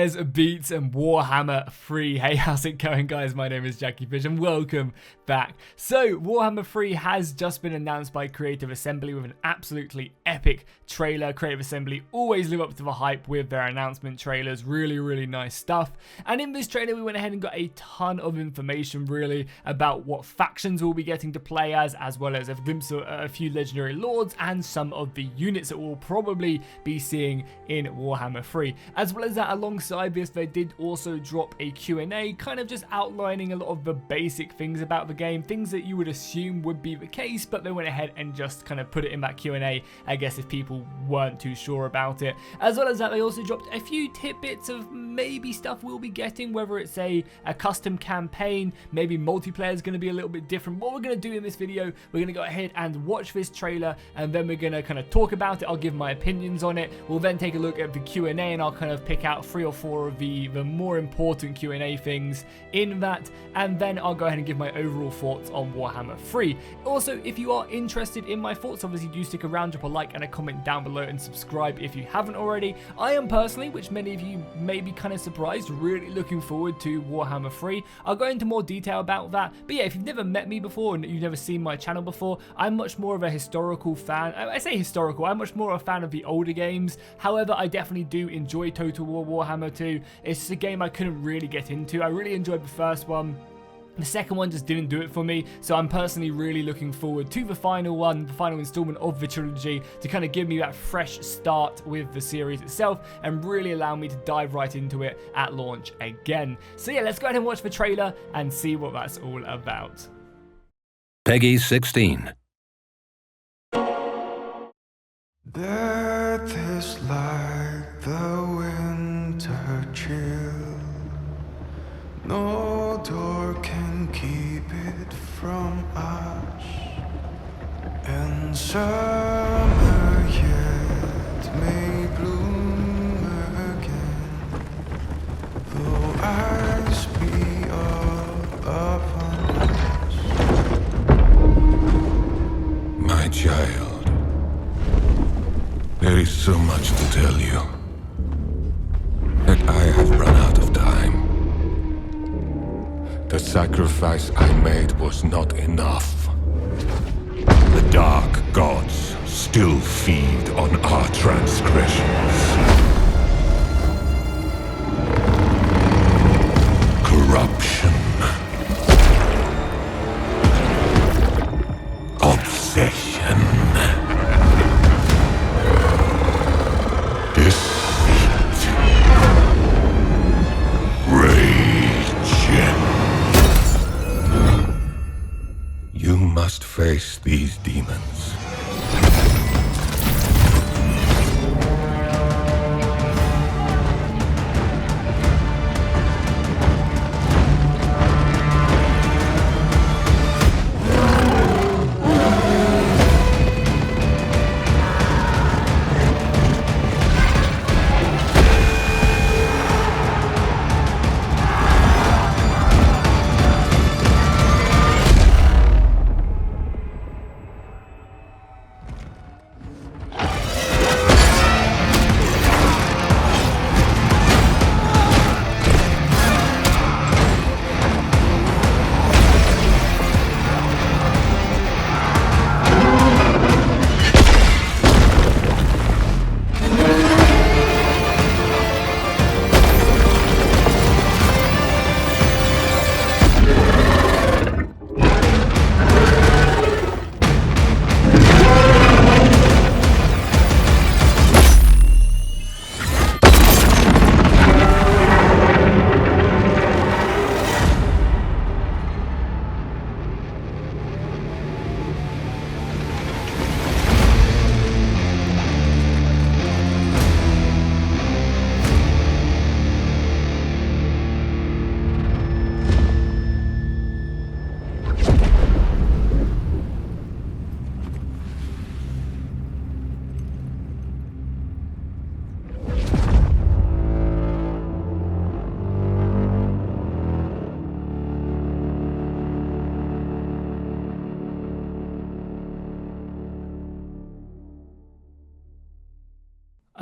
Squares, Beats, and Warhammer 3. Hey, how's it going, guys? My name is Jackie Fish, and welcome back. So, Warhammer 3 has just been announced by Creative Assembly with an absolutely epic trailer. Creative Assembly always live up to the hype with their announcement trailers. Really nice stuff. And in this trailer, we went ahead and got a ton of information, really, about what factions we'll be getting to play as well as a glimpse of a few legendary lords and some of the units that we'll probably be seeing in Warhammer 3. As well as that, alongside this, they did also drop a Q&A, kind of just outlining a lot of the basic things about the game, things that you would assume would be the case, but they went ahead and just kind of put it in that Q&A, I guess, if people weren't too sure about it. As well as that, they also dropped a few tidbits of maybe stuff we'll be getting, whether it's a custom campaign, maybe multiplayer is going to be a little bit different. What we're going to do in this video, we're going to go ahead and watch this trailer, and then we're going to kind of talk about it. I'll give my opinions on it. We'll then take a look at the Q&A, and I'll kind of pick out 3 or 4 of the more important Q&A things in that, and then I'll go ahead and give my overall thoughts on Warhammer 3. Also, if you are interested in my thoughts, obviously do stick around, drop a like and a comment down below, and subscribe if you haven't already. I am personally, which many of you may be kind of surprised, really looking forward to Warhammer 3. I'll go into more detail about that, but yeah, if you've never met me before and you've never seen my channel before, I'm much more of a historical fan. I say historical, I'm much more a fan of the older games. However, I definitely do enjoy Total War Warhammer 2. It's just a game I couldn't really get into. I really enjoyed the first one. The second one just didn't do it for me, so I'm personally really looking forward to the final one, the final installment of the trilogy, to kind of give me that fresh start with the series itself and really allow me to dive right into it at launch again. So yeah, let's go ahead and watch the trailer and see what that's all about. Peggy 16. Death is like the winter chill. No door can keep it from us. And summer yet may bloom again, though ice be all upon us. My child, there is so much to tell you that I have run out of time. The sacrifice I made was not enough. The dark gods still feed on our transgressions. Corruption. Obsession. Deceit. Rage. You must face these demons.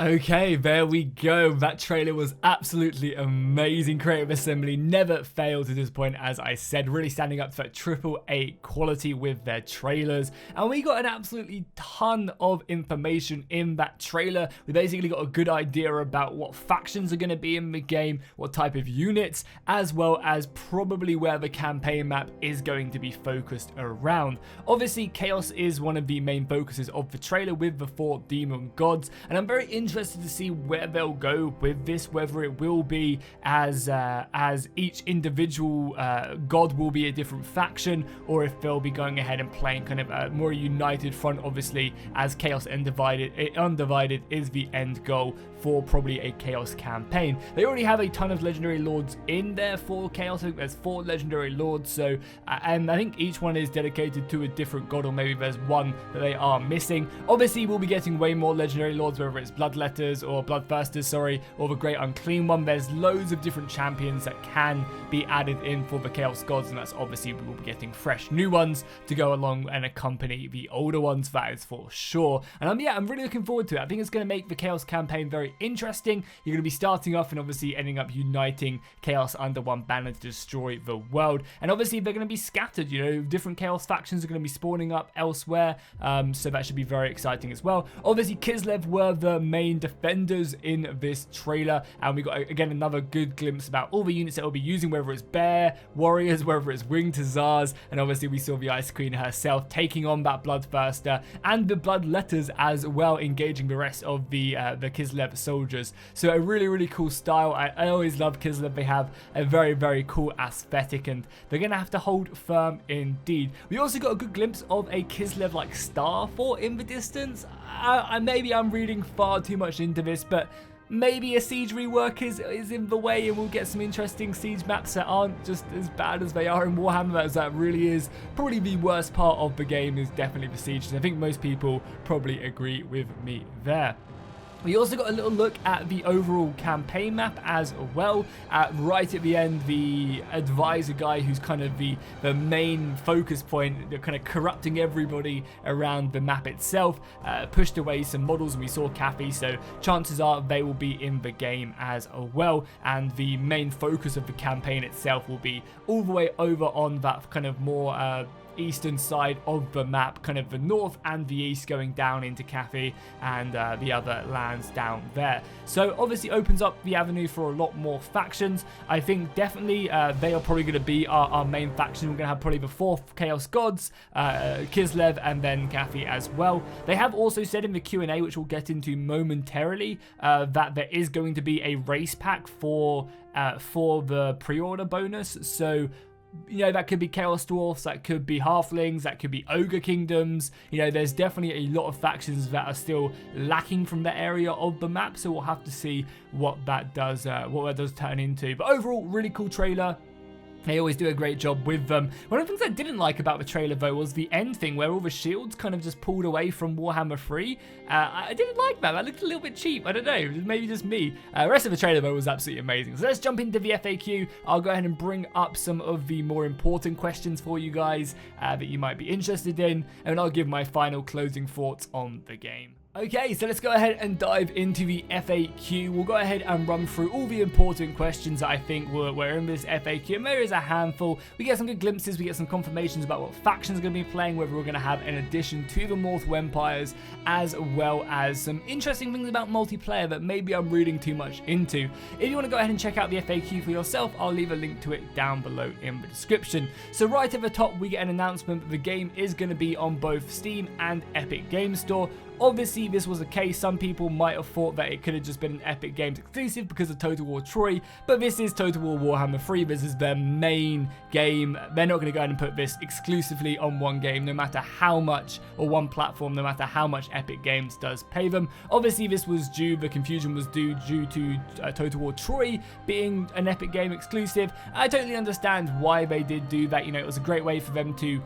Okay, there we go. That trailer was absolutely amazing. Creative Assembly never failed to disappoint, as I said, really standing up for AAA quality with their trailers. And we got an absolutely ton of information in that trailer. We basically got a good idea about what factions are going to be in the game, what type of units, as well as probably where the campaign map is going to be focused around. Obviously, Chaos is one of the main focuses of the trailer with the 4 demon gods, and I'm very interested to see where they'll go with this, whether it will be as each individual god will be a different faction, or if they'll be going ahead and playing kind of a more united front, obviously, as Chaos Undivided is the end goal for probably a Chaos campaign. They already have a ton of legendary lords in there for Chaos. I think there's 4 legendary lords, so and I think each one is dedicated to a different god, or maybe there's one that they are missing. Obviously, we'll be getting way more legendary lords, whether it's Bloodletters or Bloodthirsters, sorry, or the Great Unclean One. There's loads of different champions that can be added in for the Chaos gods, and that's obviously we will be getting fresh new ones to go along and accompany the older ones, that is for sure. And yeah, I'm really looking forward to it. I think it's going to make the Chaos campaign very interesting. You're going to be starting off and obviously ending up uniting Chaos under one banner to destroy the world. And obviously they're going to be scattered, you know, different Chaos factions are going to be spawning up elsewhere, so that should be very exciting as well. Obviously Kislev were the main defenders in this trailer, and we got again another good glimpse about all the units that we'll be using, whether it's bear warriors, whether it's winged hussars, and obviously we saw the Ice Queen herself taking on that Bloodthirster and the Bloodletters as well, engaging the rest of the Kislev soldiers. So a really cool style. I always love Kislev. They have a very cool aesthetic, and they're gonna have to hold firm indeed. We also got a good glimpse of a Kislev like star fort in the distance. Maybe I'm reading far too much into this, but maybe a siege rework is in the way, and we'll get some interesting siege maps that aren't just as bad as they are in Warhammer, as that really is probably the worst part of the game, is definitely the siege, and I think most people probably agree with me there. We also got a little look at the overall campaign map as well. Right at the end, the advisor guy, who's kind of the main focus point, they're kind of corrupting everybody around the map itself, pushed away some models, and we saw Cathay, so chances are they will be in the game as well. And the main focus of the campaign itself will be all the way over on that kind of more eastern side of the map, kind of the north and the east, going down into Cathay and the other lands down there. So obviously opens up the avenue for a lot more factions. I think definitely they are probably going to be our main faction. We're going to have probably the 4 Chaos Gods, Kislev, and then Cathay as well. They have also said in the Q&A, which we'll get into momentarily, that there is going to be a race pack for the pre-order bonus. So you know, that could be Chaos Dwarfs, that could be Halflings, that could be Ogre Kingdoms. You know, there's definitely a lot of factions that are still lacking from that area of the map, so we'll have to see what that does turn into. But overall, really cool trailer. They always do a great job with them. One of the things I didn't like about the trailer, though, was the end thing where all the shields kind of just pulled away from Warhammer 3. I didn't like that. That looked a little bit cheap. I don't know. Maybe just me. The rest of the trailer, though, was absolutely amazing. So let's jump into the FAQ. I'll go ahead and bring up some of the more important questions for you guys that you might be interested in, and I'll give my final closing thoughts on the game. Okay, so let's go ahead and dive into the FAQ. We'll go ahead and run through all the important questions that I think were in this FAQ. And there is a handful. We get some good glimpses, we get some confirmations about what factions are going to be playing, whether we're going to have an addition to the Mortal Empires, as well as some interesting things about multiplayer that maybe I'm reading too much into. If you want to go ahead and check out the FAQ for yourself, I'll leave a link to it down below in the description. So right at the top, we get an announcement that the game is going to be on both Steam and Epic Games Store. Obviously, this was the case. Some people might have thought that it could have just been an Epic Games exclusive because of Total War Troy, but this is Total War Warhammer 3. This is their main game. They're not going to go ahead and put this exclusively on one game, no matter how much, or one platform, no matter how much Epic Games does pay them. Obviously, this was the confusion was due to Total War Troy being an Epic Game exclusive. I totally understand why they did do that. You know, it was a great way for them to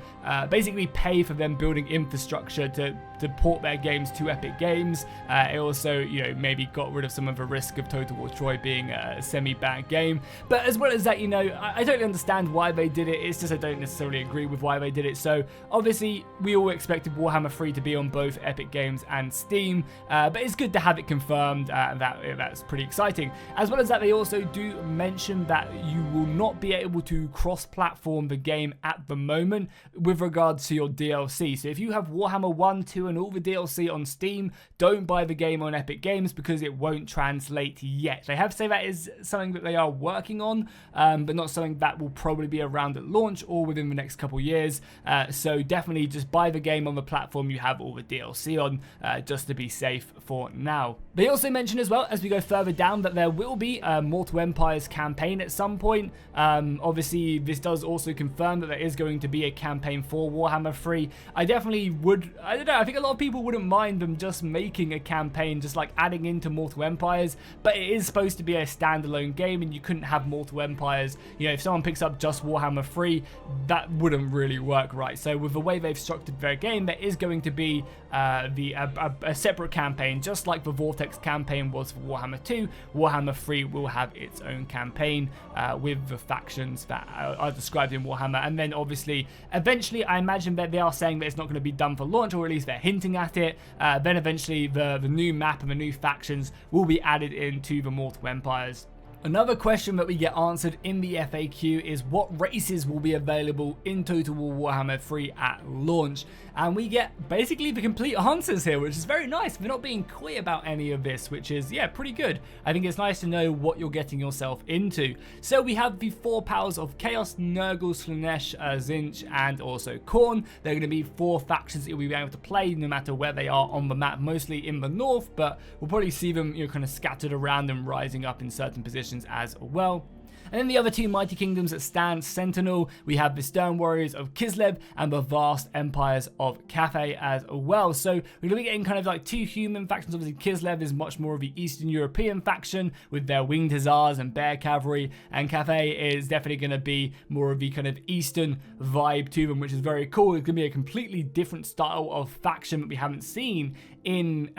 basically pay for them building infrastructure to port their games games to Epic Games. It also, you know, maybe got rid of some of the risk of Total War Troy being a semi-banned game. But as well as that, you know, I don't understand why they did it. It's just I don't necessarily agree with why they did it. So obviously we all expected Warhammer 3 to be on both Epic Games and Steam, but it's good to have it confirmed. That's pretty exciting. As well as that, they also do mention that you will not be able to cross-platform the game at the moment with regards to your DLC. So if you have Warhammer 1, 2 and all the DLC on Steam, don't buy the game on Epic Games because it won't translate yet. They have said that is something that they are working on, but not something that will probably be around at launch or within the next couple years. So definitely just buy the game on the platform you have all the DLC on, just to be safe for now. They also mention as well, as we go further down, that there will be a Mortal Empires campaign at some point. Obviously, this does also confirm that there is going to be a campaign for Warhammer 3. I definitely would, I don't know, I think a lot of people wouldn't mind them just making a campaign, just like adding into Mortal Empires, but it is supposed to be a standalone game and you couldn't have Mortal Empires. You know, if someone picks up just Warhammer 3, that wouldn't really work right. So with the way they've structured their game, there is going to be a separate campaign, just like the Vortex campaign was for Warhammer 2. Warhammer 3 will have its own campaign with the factions that are described in Warhammer, and then obviously eventually I imagine that they are saying that it's not going to be done for launch, or at least they're hinting at it. Then eventually the new map and the new factions will be added into the Mortal Empires. Another question that we get answered in the FAQ is what races will be available in Total War Warhammer 3 at launch, and we get basically the complete answers here, which is very nice. They're not being coy about any of this, which is, yeah, pretty good. I think it's nice to know what you're getting yourself into. So we have the 4 powers of Chaos, Nurgle, Slaanesh, Tzeentch, and also Khorne. They're going to be 4 factions that you'll be able to play no matter where they are on the map, mostly in the north, but we'll probably see them, you know, kind of scattered around and rising up in certain positions as well. And then the other 2 mighty kingdoms that stand sentinel, we have the Stern Warriors of Kislev and the vast empires of Cathay as well. So we're going to be getting kind of like 2 human factions. Obviously Kislev is much more of the Eastern European faction with their winged hussars and bear cavalry, and Cathay is definitely going to be more of the kind of Eastern vibe to them, which is very cool. It's going to be a completely different style of faction that we haven't seen in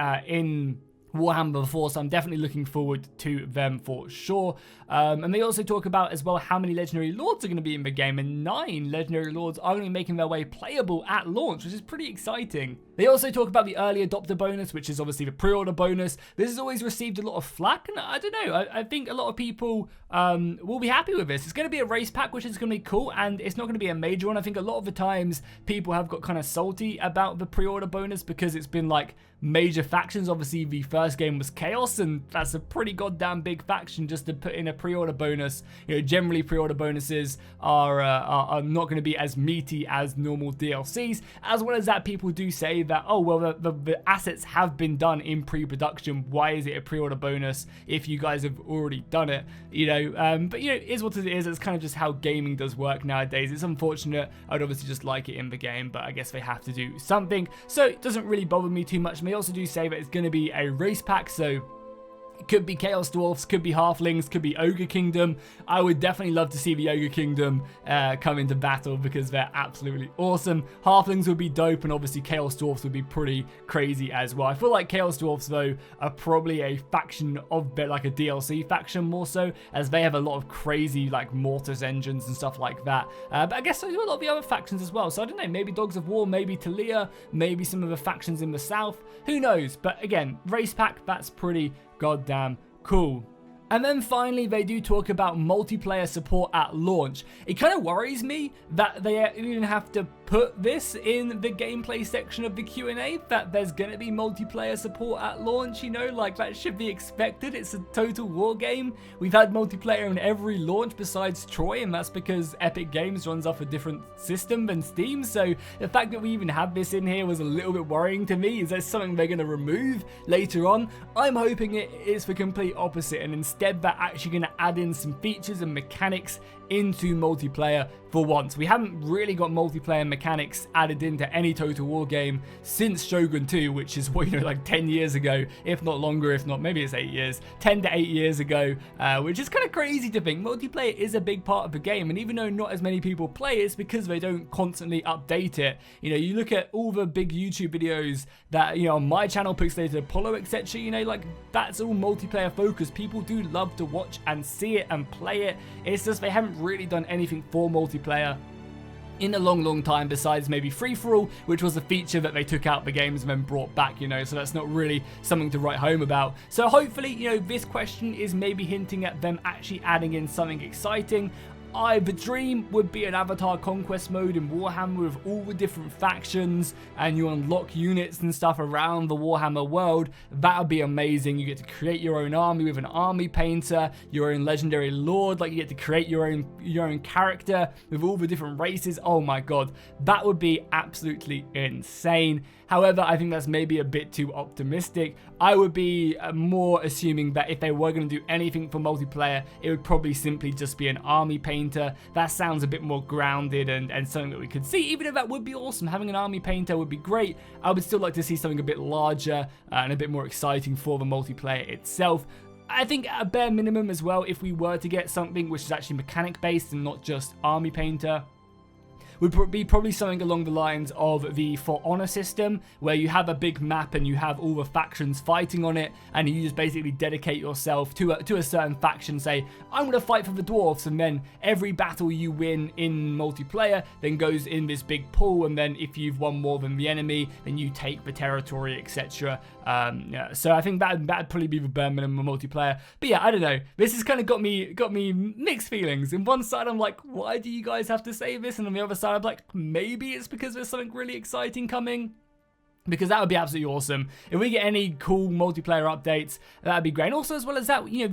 Warhammer before, so I'm definitely looking forward to them for sure. And they also talk about as well how many legendary lords are going to be in the game, and 9 legendary lords are going to be making their way playable at launch, which is pretty exciting. They also talk about the early adopter bonus, which is obviously the pre-order bonus. This has always received a lot of flack, and I don't know, I think a lot of people will be happy with this. It's going to be a race pack, which is going to be cool, and it's not going to be a major one. I think a lot of the times people have got kind of salty about the pre-order bonus because it's been like major factions. Obviously the first game was Chaos, and that's a pretty goddamn big faction just to put in a pre-order bonus. You know, generally pre-order bonuses are not going to be as meaty as normal DLCs. As well as that, people do say that, oh well, the assets have been done in pre-production, why is it a pre-order bonus if you guys have already done it? You know, but you know, it is what it is. It's kind of just how gaming does work nowadays. It's unfortunate. I'd obviously just like it in the game, but I guess they have to do something, so it doesn't really bother me too much. And they also do say that it's going to be a race pack, so it could be Chaos Dwarfs, could be Halflings, could be Ogre Kingdom. I would definitely love to see the Ogre Kingdom come into battle because they're absolutely awesome. Halflings would be dope, and obviously Chaos Dwarfs would be pretty crazy as well. I feel like Chaos Dwarfs, though, are probably a faction of like a DLC faction more so, as they have a lot of crazy like Mortis engines and stuff like that. But I guess so do a lot of the other factions as well. So I don't know, maybe Dogs of War, maybe Talia, maybe some of the factions in the south. Who knows? But again, race pack, that's pretty goddamn cool. And then finally, they do talk about multiplayer support at launch. It kind of worries me that they even have to put this in the gameplay section of the Q&A, that there's going to be multiplayer support at launch, you know, like that should be expected. It's a Total War game. We've had multiplayer in every launch besides Troy, and that's because Epic Games runs off a different system than Steam. So the fact that we even have this in here was a little bit worrying to me. Is there something they're going to remove later on? I'm hoping it is the complete opposite, and instead they're actually going to add in some features and mechanics into multiplayer for once. We haven't really got multiplayer mechanics added into any Total War game since Shogun 2, which is, well, you know, like 10 years ago, if not longer, if not, maybe it's 8 years, 10 to 8 years ago, which is kind of crazy to think. Multiplayer is a big part of the game, and even though not as many people play, it's because they don't constantly update it. You know, you look at all the big YouTube videos that, you know, on my channel, Pixelated Apollo, etc., you know, like, that's all multiplayer focused. People do love to watch and see it and play it. It's just they haven't really done anything for multiplayer in a long time, besides maybe free-for-all, which was a feature that they took out the games and then brought back, you know, so that's not really something to write home about. So hopefully, you know, this question is maybe hinting at them actually adding in something exciting. The dream would be an Avatar Conquest mode in Warhammer with all the different factions, and you unlock units and stuff around the Warhammer world. That would be amazing. You get to create your own army with an army painter, your own legendary lord, like you get to create your own character with all the different races. Oh my god, that would be absolutely insane. However, I think that's maybe a bit too optimistic. I would be more assuming that if they were going to do anything for multiplayer, it would probably simply just be an army painter. That sounds a bit more grounded and something that we could see. Even if that would be awesome, having an army painter would be great, I would still like to see something a bit larger and a bit more exciting for the multiplayer itself. I think at a bare minimum as well, if we were to get something which is actually mechanic based and not just army painter, would be probably something along the lines of the For Honor system, where you have a big map and you have all the factions fighting on it, and you just basically dedicate yourself to a certain faction. Say, I'm going to fight for the dwarfs, and then every battle you win in multiplayer then goes in this big pool, and then if you've won more than the enemy, then you take the territory, etc. Yeah, so I think that'd probably be the bare minimum multiplayer. But yeah, I don't know. This has kind of got me mixed feelings. On one side, I'm like, why do you guys have to say this? And on the other side, I'm like, maybe it's because there's something really exciting coming. Because that would be absolutely awesome. If we get any cool multiplayer updates, that'd be great. And also, as well as that, you know,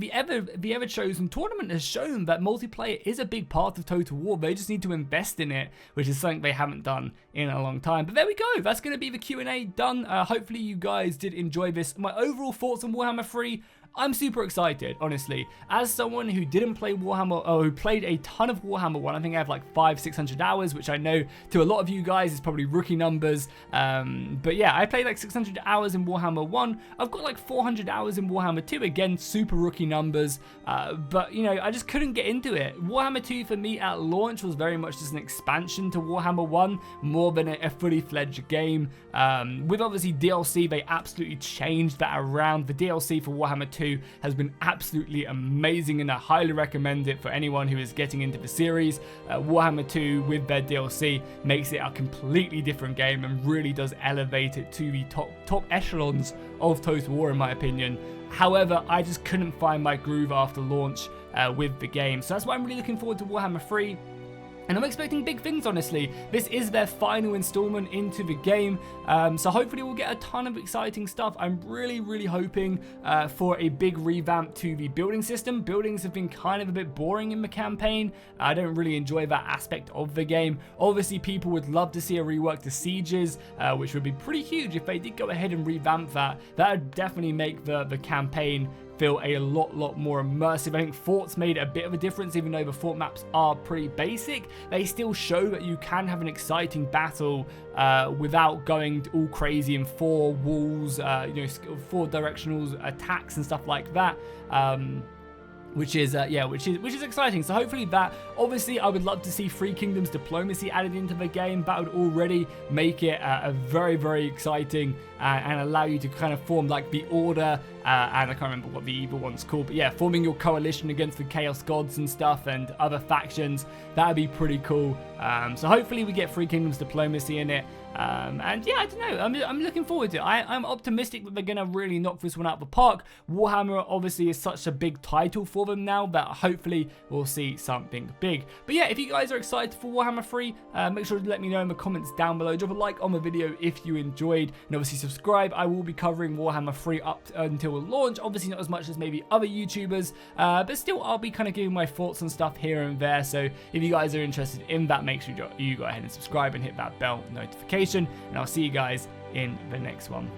the Ever Chosen tournament has shown that multiplayer is a big part of Total War. They just need to invest in it, which is something they haven't done in a long time. But there we go. That's going to be the Q&A done. Hopefully, you guys did enjoy this. My overall thoughts on Warhammer 3. I'm super excited, honestly. As someone who didn't play Warhammer, or who played a ton of Warhammer 1, I think I have like 500-600 hours, which I know to a lot of you guys is probably rookie numbers. But yeah, I played like 600 hours in Warhammer 1. I've got like 400 hours in Warhammer 2, again, super rookie numbers. But, you know, I just couldn't get into it. Warhammer 2 for me at launch was very much just an expansion to Warhammer 1, more than a fully fledged game. With obviously DLC, they absolutely changed that around. The DLC for Warhammer 2 has been absolutely amazing, and I highly recommend it for anyone who is getting into the series. Warhammer 2 with their DLC makes it a completely different game and really does elevate it to the top echelons of Total War, in my opinion. However, I just couldn't find my groove after launch with the game, so that's why I'm really looking forward to Warhammer 3. And I'm expecting big things, honestly. This is their final installment into the game, so hopefully we'll get a ton of exciting stuff. I'm really hoping for a big revamp to the building system. Buildings have been kind of a bit boring in the campaign. I don't really enjoy that aspect of the game. Obviously, people would love to see a rework to sieges, which would be pretty huge if they did go ahead and revamp that. That would definitely make the campaign feel a lot more immersive. I think forts made a bit of a difference. Even though the fort maps are pretty basic, they still show that you can have an exciting battle without going all crazy in four walls, you know, four directional attacks and stuff like that. Which is exciting. So hopefully that. Obviously, I would love to see Three Kingdoms diplomacy added into the game. That would already make it a very exciting and allow you to kind of form like the Order, and I can't remember what the evil one's called, but yeah, forming your coalition against the Chaos Gods and stuff and other factions. That would be pretty cool. So hopefully we get Three Kingdoms diplomacy in it. And yeah, I don't know. I'm looking forward to it. I'm optimistic that they're going to really knock this one out of the park. Warhammer obviously is such a big title for them now that hopefully we'll see something big. But yeah, if you guys are excited for Warhammer 3, make sure to let me know in the comments down below. Drop a like on the video if you enjoyed, and obviously subscribe. I will be covering Warhammer 3 up until launch. Obviously not as much as maybe other YouTubers, but still I'll be kind of giving my thoughts and stuff here and there. So if you guys are interested in that, make sure you go ahead and subscribe and hit that bell notification, and I'll see you guys in the next one.